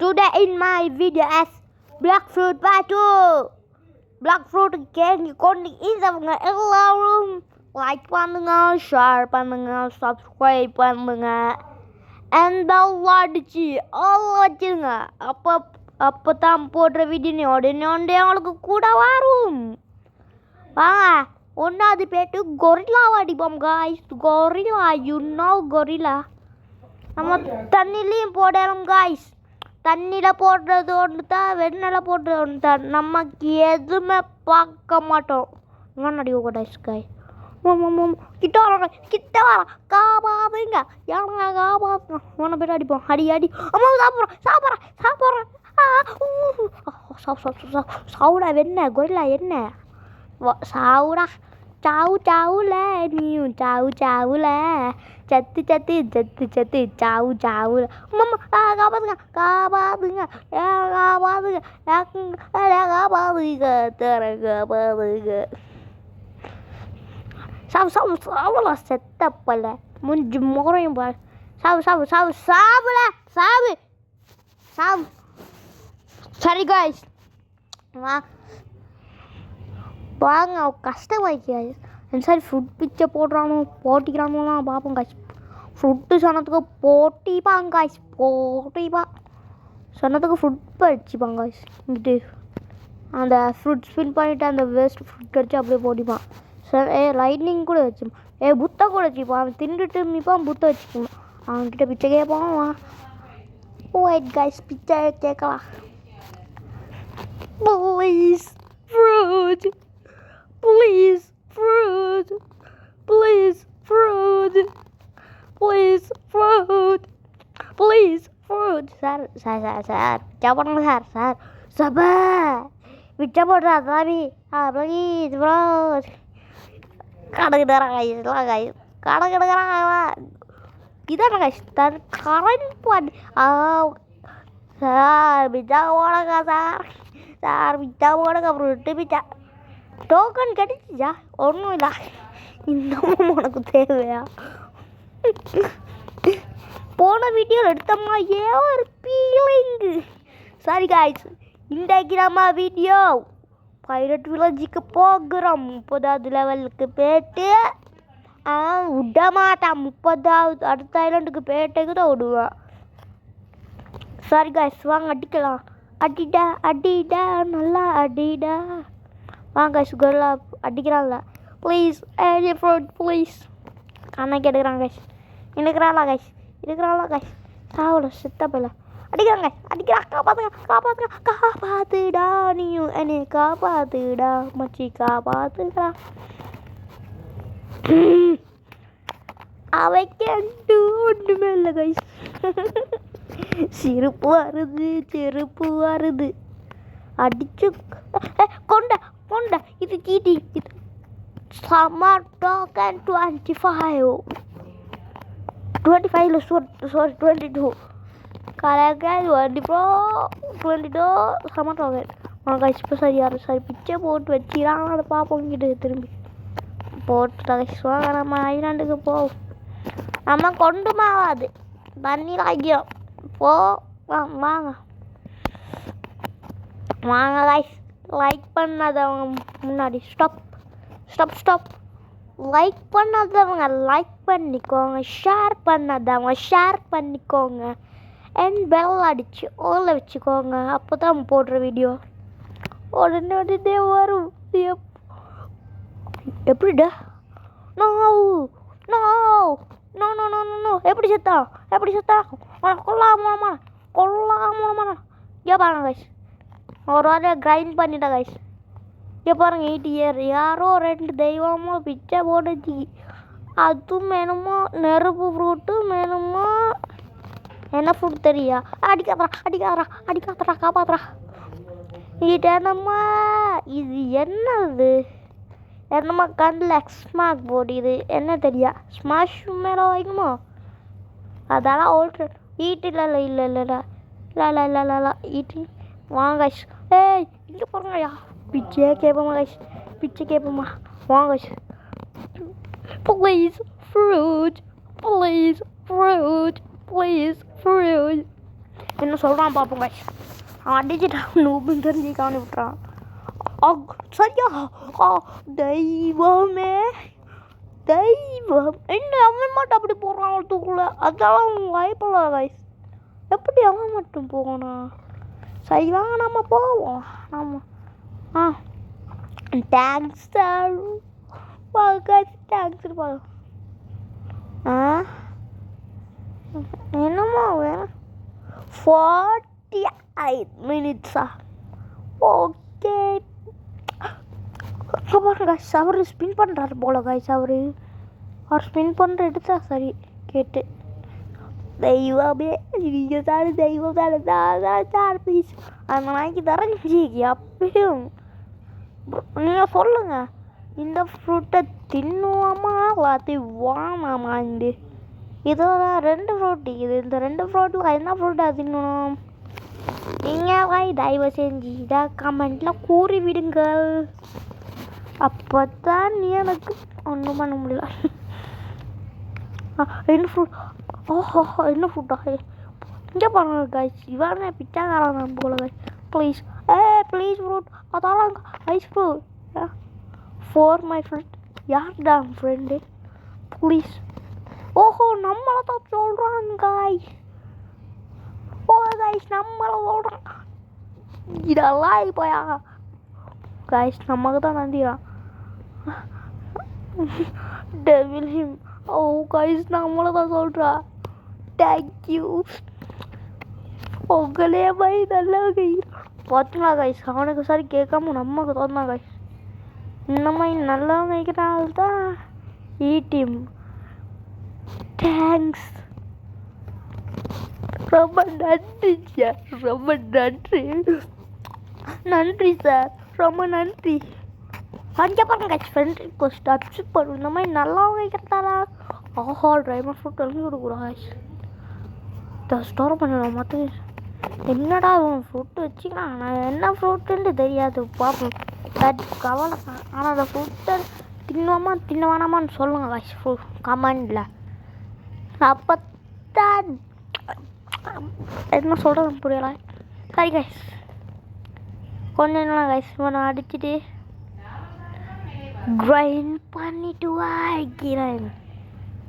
Today in my video as Black Fruit Part 2. Black Fruit கேள்வி கொண்டு இருந்தவங்க எல்லாரும் லைக் பண்ணுங்க, ஷேர் பண்ணுங்க, சப்ஸ்கிரைப் பண்ணுங்க, and bell அடிச்சு ஆல் வச்சிருங்க. அப்போ தான் போடுற வீடியோ உடனே உங்களுக்கு கூட வரும். வாங்க ஒன்றாவது பேட்டு கொரில்லா அடிப்போம் guys. Gorilla, you know gorilla. நம்ம தண்ணிலையும் போடலாம் guys. தண்ணியில் போடுறது ஒன்று தான், வெண்ணெயில் போடுறது ஒன்று தான். நமக்கு எதுவுமே பார்க்க மாட்டோம். முன்னாடி கைஸ் கிட்ட வர காப்பாதுங்க, ஏன்னா காப்பாத்துங்க. உன பேர் அடிப்போம், அடி அம்மா சாப்பிட்றேன் சாவுடா வெண்ணெய் கொரில்லா என்ன சாவுடா சாவுல நீயும் சாவுல சத்து சாவுல அம்மா காப்பாதுங்க சாவுல செத்தப்பல முஞ்சு முறையும் பாரு. சாவு சரி காய்ஸ் வாங்க கஷ்டமாயிடுச்சு. சரி ஃபுட் பிச்சை போட்டிக்கிறானுலாம் பார்ப்போம் காய்ஸ். ஃபுட்டு சொன்னதுக்கு போட்டிப்பாங்க காய்ஸ், சொன்னதுக்கு ஃபுட் அடிச்சுப்பாங்க காய்ஸ். இங்கிட்டு அந்த ஃப்ரூட் ஸ்பின் பண்ணிவிட்டு அந்த வேஸ்ட் ஃப்ரூட் அடிச்சு அப்படியே போட்டிப்பான். லைட்னிங் கூட வச்சுப்பான், புத்தை கூட வச்சுப்பான். அவன் தின்னுட்டு மிப்பான், புத்தை வச்சுப்பான். அவன்கிட்ட பிச்சை கேட்பான். ஒயிட் காய்ஸ் பிச்சை கேட்கலாம். Please fruit, please fruit, please fruit, please fruit, please fruit. Sir, பிச்சை போடுங்க சார் பிச்சை போடுறா சாமி. please fruit. கடைக்கிறாங்க இதான் காய்ஸ் தன் கரண்ட் பண்ணி சார் பிச்சா போடுங்க சார் பிச்சா போடுங்க. ஃப்ரூட்டு பிச்சா டோக்கன் கிடைச்சிச்சா? ஒன்றும் இல்லை, இன்னமும் உனக்கு தேவையா? போன வீடியோவில் எடுத்தம்மா ஒரு ஃபீலிங்கு. சாரி காய்ஸ், இன்றைக்கு நம்ம வீடியோ பைரட் வில்லேஜுக்கு போகிறோம். 30வது லெவலுக்கு போயிட்டு விட மாட்டான். 30வது அடுத்த ஐலாண்டுக்கு போயிட்டேக்கு தான் விடுவான். சாரி காய்ஸ் வாங்க அடிக்கலாம். அடிடா நல்லா அடிடா. வாங்க காய்ஸ் கொரில்லா அடிக்கிறான்ல. Please fruit please. கண்ணாக்கி எடுக்கிறாங்க காய்ஸ். எடுக்கிறாளா காய்ஸ் சாவல செத்த போயில அடிக்கிறான். காப்பாத்துடா நீயும் என்னை காப்பாத்துடா மச்சி காப்பாத்துடா. அவைக்கு ஒன்றுமே இல்லை கைஸ். செருப்பு வருது அடிச்சு கொண்ட இது சீட்டி. இது summer token 25 sorry 22 கலக்காய் 22 summer token. உனக்கு இப்போ சரி பிச்சை போட்டு வச்சுக்கிறான். அதை பார்ப்போம் கிட்ட திரும்பி போட்டு வாங்க நம்ம ஐலாண்டுக்கு போ. நம்ம கொண்டு மாவாது தண்ணியில் ஆகியும் போ. வாங்க கைஸ். லைக் பண்ணாதவங்க முன்னாடி ஸ்டாப். லைக் பண்ணாதவங்க லைக் பண்ணிக்கோங்க, ஷேர் பண்ணாதவங்க ஷேர் பண்ணிக்கோங்க, அண்ட் பெல் அடிச்சு ஓல வச்சுக்கோங்க. அப்போ தான் போடுற வீடியோ உடனே வரும். எப்படிடா? நோ எப்படி செத்தா கொல்லாம ஏன் பாருங்க கைஸ். ஒரு வாரம் கிரைண்ட் பண்ணிட்டேன் கைஸ். ஏன் பாருங்க 8 இயர் யாரோ 2 தெய்வமோ பிச்சை போட்டுச்சு. அதுவும் வேணுமோ நெருப்பு ஃப்ரூட்டு வேணுமோ என்ன ஃப்ரூட் தெரியா? அடிக்காதரா காப்பாத்துறா. இது என்னம்மா இது என்னது? என்னம்மா கண்ணில் ஸ்மாக் போடிது என்ன தெரியா? ஸ்மாஷ் மேலே வைக்குமோ அதெல்லாம் ஓல்ட்ரு ஈட்டு இல்ல ஈட்டு வாங்க. ஏய் இங்கே போகிறோங்கய்யா பிச்சையே கேட்போமா வாங்க. ப்ளீஸ் ஃப்ரூட் என்ன சொல்கிறான் பார்ப்போம் guys. அவன் அடிச்சுட்டான் நூபுன்னு தெரிஞ்சு காணி விட்டுறான். சரியா தெய்வமே தெய்வம் என்ன அவன் மட்டும் அப்படி போகிறான் அவளுக்குள்ள அதெல்லாம் வாய்ப்பில்ல கைஸ். எப்படி அவன் மட்டும் போகணும்? சரி வாங்க நம்ம போவோம். நம்ம தேங்க்ஸ் சார் தேங்க்ஸ் இருப்பாங்க. என்னம்மா வேணும் 48 minutes ஓகே. பாருங்க கைஸ் அவர் ஸ்பின் பண்ணுறாரு போல கைஸ். அவர் ஸ்பின் பண்ணுற எடுத்தா சரி கேட்டு தெய்வமே நீங்கள் சார் தெய்வம் சார் ப்ளீஸ் அந்த நாய்க்கு தரஞ்சி அப்பயும் நீங்கள் சொல்லுங்கள் இந்த ஃப்ரூட்டை தின்னுவாமா எல்லாத்தையும் வாமாமா. இதோட 2 ஃப்ரூட் இது. இந்த 2 ஃப்ரூட்டில் என்ன ஃப்ரூட்டாக தின்னணும்? நீங்கள் தயவு செஞ்சு இதை கமெண்ட்டில் கூறி விடுங்கள். அப்போ தான் எனக்கு ஒன்றும் பண்ண முடியல. என்ன ஃப்ரூட்? ஓஹோ என்ன ஃப்ரூட்டா? இங்கே பாருங்க கைஸ் இவனே பிச்சாங்காரன் தான் போல கைஸ். ப்ளீஸ் ப்ளீஸ் ஃப்ரூட் அதெல்லாம் ice fruit for my friend. யார்டா ஃப்ரெண்டு ப்ளீஸ்? ஓஹோ நம்மளை தான் சொல்கிறான் கைஸ். ஓ கைஸ் நம்மளை சொல்கிறான். இதெல்லாம் இப்போயா கைஸ் நமக்கு தான் நந்திரான் டெவில் ஹிம். ஓ கைஸ் நம்மளை தான் சொல்கிறா. தேங்க்யூ உங்களே பாய் நல்லா பார்த்தீங்களா கைஸ். அவனுக்கு சரி கேட்காம நமக்கு தோணுனா கைஸ். இந்த மாதிரி நல்லா வைக்கிறால்தான் ஈட்டிம். தேங்க்ஸ் ரொம்ப நன்றி சார் ரொம்ப நன்றி நன்றி சார் ரொம்ப நன்றி. அங்கே பாருங்க கைஸ் ஃப்ரெண்ட் ரிக்வெஸ்ட் அக்செப்ட் பண்ணும். இந்த மாதிரி நல்லா வைக்கிறதாரா? ஆஹா ட்ரைவர் ஃப்ரூட் எழுதி கொடுக்குறா கைஸ். இதை ஸ்டோர் பண்ணிடுவோம். மற்ற என்னடா அவன் ஃப்ரூட்டு வச்சுக்கிறான். நான் என்ன ஃப்ரூட்டுன்னு தெரியாது பார்ப்போம். கவலை தான். ஆனால் அந்த ஃப்ரூட்டை தின்னுவாமா தின்ன வேணாமான்னு சொல்லுங்கள் கைஸ் கமெண்டில். அப்போ தான் என்ன சொல்கிறது புரியல. சரி கைஸ் கொஞ்சம் என்ன கைஸ் இவனை அடிச்சுட்டு கிரைண்ட் பண்ணிட்டு வாய்க்கிறேன்.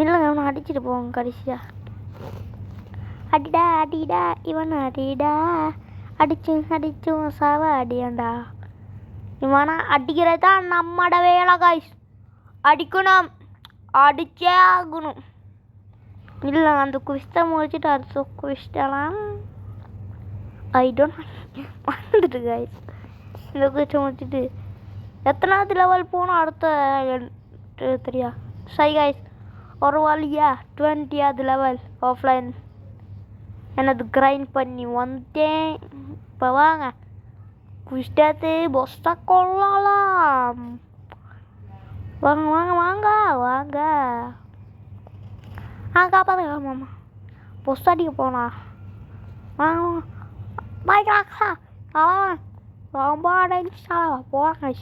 இல்லைங்க அவனை அடிச்சுட்டு போவாங்க கடைசியாக. அடிடா அடிடா இவன் அடிடா அடிச்சும் சாவ அடியாண்டா. இவனா அடிக்கிறதா நம்மட வேலை கைஸ். அடிக்கணும் அடிச்சே ஆகணும். இல்லை அந்த குவிஸ்தை முடிச்சுட்டு அடுத்த குவிஸ்டெல்லாம் ஐ டோன்ட் வந்துட்டு கைஸ். இந்த குவிஸ்டை முடிச்சுட்டு எத்தனாவது லெவல் போகணும் அடுத்த தெரியா? சரி கைஸ் ஒரு வழியா 20வது லெவல் ஆஃப்லைன் எனது கிரைண்ட் பண்ணி வந்துட்டேன். இப்போ வாங்க குவிஸ்டத்து பொஸ்டா கொள்ளலாம். வாங்க வாங்க வாங்க வாங்க காப்பாற்றுங்க மாமா. பொஸ்ட் அடிக்க போனா வாங்க பாய்க்கலாக்கா அவன் ரொம்ப அடைஞ்சா போவாங்க.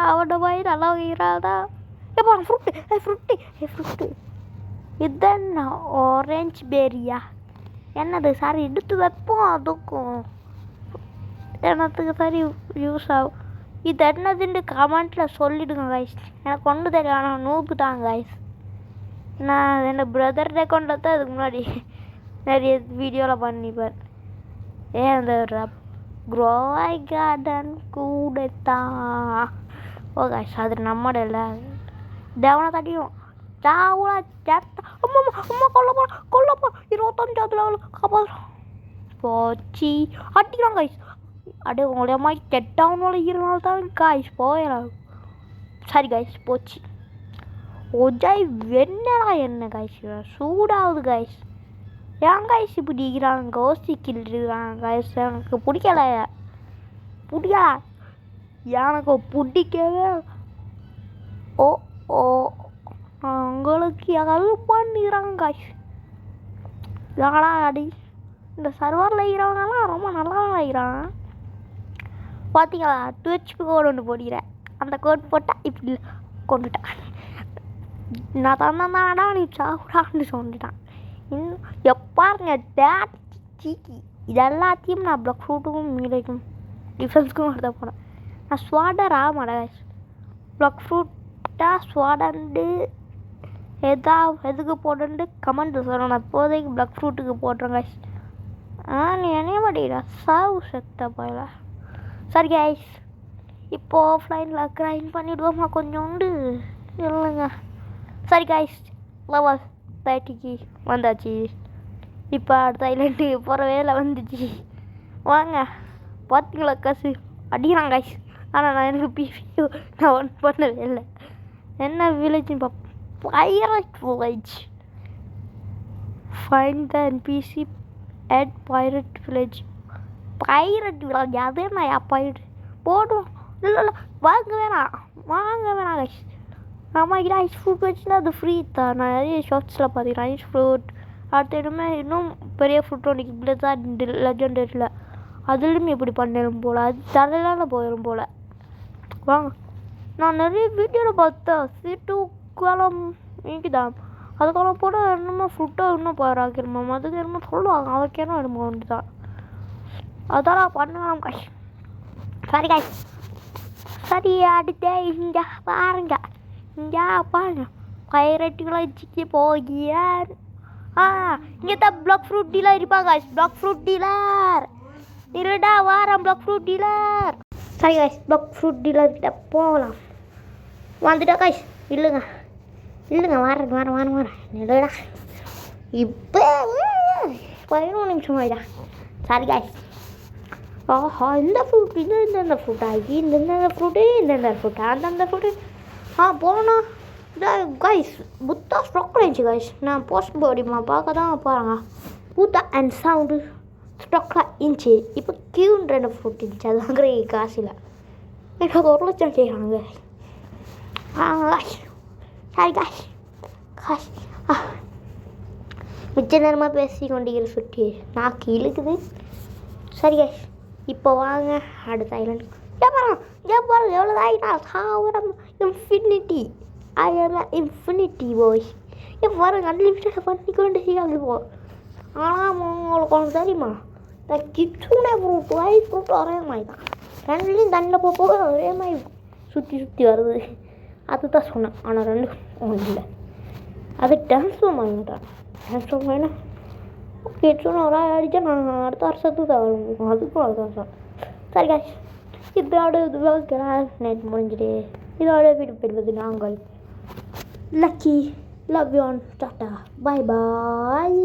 அவட போய் நல்லா வைக்கிறாதா? எப்போ ஃப்ரூட்டு இதுதான் ஆரஞ்ச் பேரியா? என்னது சாரி எடுத்து வைப்போம். அதுக்கும் என்னத்துக்கு சரி யூஸ் ஆகும். இது என்னதுன்னு கமெண்ட்டில் சொல்லிவிடுங்க கைஸ். எனக்கு ஒன்று தெரியும் ஆனால் நூப்பு தான் கைஸ். நான் என் பிரதர் அக்கௌண்ட்டில் தான் இதுக்கு முன்னாடி நிறைய வீடியோவில் பண்ணிப்பேன். ஏன் அந்த க்ரோவாய் கார்டன் கூட தான். ஓ கைஸ் அது நம்மட இல்லை தேவனை தட்டியும் தாவலா சேட்டா. அம்மா அம்மா கொல்லப்பா 25வது லெவல் காப்பாற்றுறோம். போச்சு அடிக்கிறான் கைஸ். அப்படியே உங்களுடைய மாதிரி கெட்டவனோட இருநாள் தான் கைஸ் போயிடலாம். சரி கைஸ் போச்சு. ஒஜாய் வெண்ணடா என்ன கைஸ் சூடாகுது கைஸ். ஏன் கைஸ் இப்படி இருக்கிறாங்க கோஸ்டிக்கில் இருக்கிறாங்க கைஸ். எனக்கு பிடிக்கல எனக்கு பிடிக்கவே. ஓ ஓ உங்களுக்கு ஹெல்ப் பண்ணிக்கிறாங்க கைஸ். யாரா அடி இந்த சர்வரில் இருக்கிறவங்கலாம் ரொம்ப நல்லா இருக்கிறாங்க. பார்த்தீங்களா 2 HP கோடு ஒன்று போடுகிறேன். அந்த கோட் போட்டால் இப்படி கொண்டுட்டான். நான் தந்தாடா நீ சாப்பிடான்னு சொல்லிட்டான். இன்னும் எப்பாருங்க டேட் சீக்கி இது எல்லாத்தையும் நான் பிளாக் ஃப்ரூட்டுக்கும் மீலைக்கும் டிஃபென்ஸ்க்கும் எடுத்த போனேன். நான் ஸ்வாடர் ஆக மாட்டேன். பிளாக் ஃப்ரூட்டாக ஸ்வாடண்டு எதுக்கு போட்டுட்டு கமெண்ட் சொல்கிறேன். நான் இப்போதைக்கு பிளாக் ஃப்ரூட்டுக்கு போட்டுறேன் கைஸ். நீ என்ன மாட்டேங்கிறா சாவு செத்த போயில. சரி கைஸ், இப்போது ஆஃப்லைனில் கிரைண்ட் பண்ணிவிடுவோமா கொஞ்சோண்டு இல்லைங்க. சரி கைஸ், லெவல் 30க்கு வந்தாச்சு. இப்போ தைலண்டுக்கு போகிற வேலை வந்துச்சு. வாங்க பார்த்தீங்களா காசு அடிக்கிறான் கைஸ். ஆனால் நான் எனக்கு பிபியூ நான் ஒன் பண்ணவே இல்லை. என்ன வில்லேஜ்னு பார்ப்போம். Pirate village. Find the NBC at pirate village. Pirate village அதே நான் பைரட் போடுவோம். இல்லை வாங்க வேணாம் கைஸ். நம்ம கிட்ட ஐஸ் ஃப்ரூட் வச்சுன்னா அது ஃப்ரீ தான். நான் நிறைய ஷார்ட்ஸில் பார்த்தீங்கன்னா ஐஸ் ஃப்ரூட் அடுத்த இடமே இன்னும் பெரிய ஃப்ரூட் ஒன்று இப்படி தான் லெஜெண்டரியில் அதுலேயும் இப்படி பண்ணிடும் போல். அது தலையிலான போயிடும் போல். வாங்க, நான் நிறைய வீடியோவில் பார்த்தேன். சீட்டு காலம் நீக்கிதான் அதுக்காலம் போட என்னமோ ஃப்ரூட்டாக இன்னும் போயிடாக்கிருமா அதுக்கு என்னமோ சொல்லுவாங்க. அதுக்கு என்ன என்னமோ ஒன்று தான் அதெல்லாம் பண்ணலாம் காய்ஸ். சரி காய்ஸ், சரி அடுத்த இங்கே பாருங்க பைரட்டுகளை வச்சுக்கு போகிறார். இங்கே தான் பிளாக் ஃப்ரூட் டீலர் இருப்பாங்க காய்ஸ். பிளாக் ஃப்ரூட் டீலர் இருடா வாரம் பிளாக் ஃப்ரூட் டீலர். சரி காய்ஸ், பிளாக் ஃப்ரூட் டீலர்கிட்ட போகலாம். வந்துட்டா காய்ஸ். இல்லைங்க வரேன் இல்லைடா இப்போ 11 நிமிஷம் ஆகிடா. சரி காய்ஸ், இந்த ஃப்ரூட் இந்த ஃப்ரூட்டா இந்த ஃப்ரூட்டு அந்தந்த ஃப்ரூட்டு போகணும். கைஸ் புத்தா ஸ்ட்ரக் ஆயிடுச்சு கைஸ். நான் போஸ்ட் போடிமா பார்க்க தான் பாருங்க. புத்தா அண்ட் சவுண்டு ஸ்ட்ரக்காக இருந்துச்சு. இப்போ கியூன்ற ஃப்ரூட் இருந்துச்சு. அது வாங்குற காசு இல்லை. எனக்கு 1 லட்சம் செய்கிறாங்க. சரி காஷ் மிச்ச நேரமாக பேசி கொண்டிருக்கிற சுட்டி நாக்கு இழுக்குது. சரி காஷ், இப்போ வாங்க அடுத்த ஐலண்ட். பாருங்க எவ்வளோ ஆகிட்டா சாவரம் இன்ஃபினிட்டி. இன்ஃபினிட்டி பாய் பாருங்க அன்லிமிட்டட் பண்ணிக்கொண்டு போ. ஆனால் உங்களுக்கு ஒன்று தெரியுமா, இந்த கிட்ஸுனே ஃப்ரூட் ஐஸ் ஃப்ரூட் ஒரே மாதிரி தான். ரெண்டுலேயும் தண்ணியில் போக ஒரே மாதிரி சுற்றி வருது. அதுதான் சொன்னேன். ஆனால் ரெண்டு ஒன்றும் இல்லை. அது ட்ரான்ஸ்ஃபார்ம் ட்ரான்ஸ்ஃபார்ம் ஆகினா கிட்ஸுன்னு ஒரு அடித்தா நான் அடுத்த வருஷத்துக்கு தான் அதுக்கும் அடுத்த வருஷம். சரி காஷ், இதோட நைட் முடிஞ்சிடு. இதோட வீடு போயிடுவது நாங்கள் lucky. Love you on tata bye bye.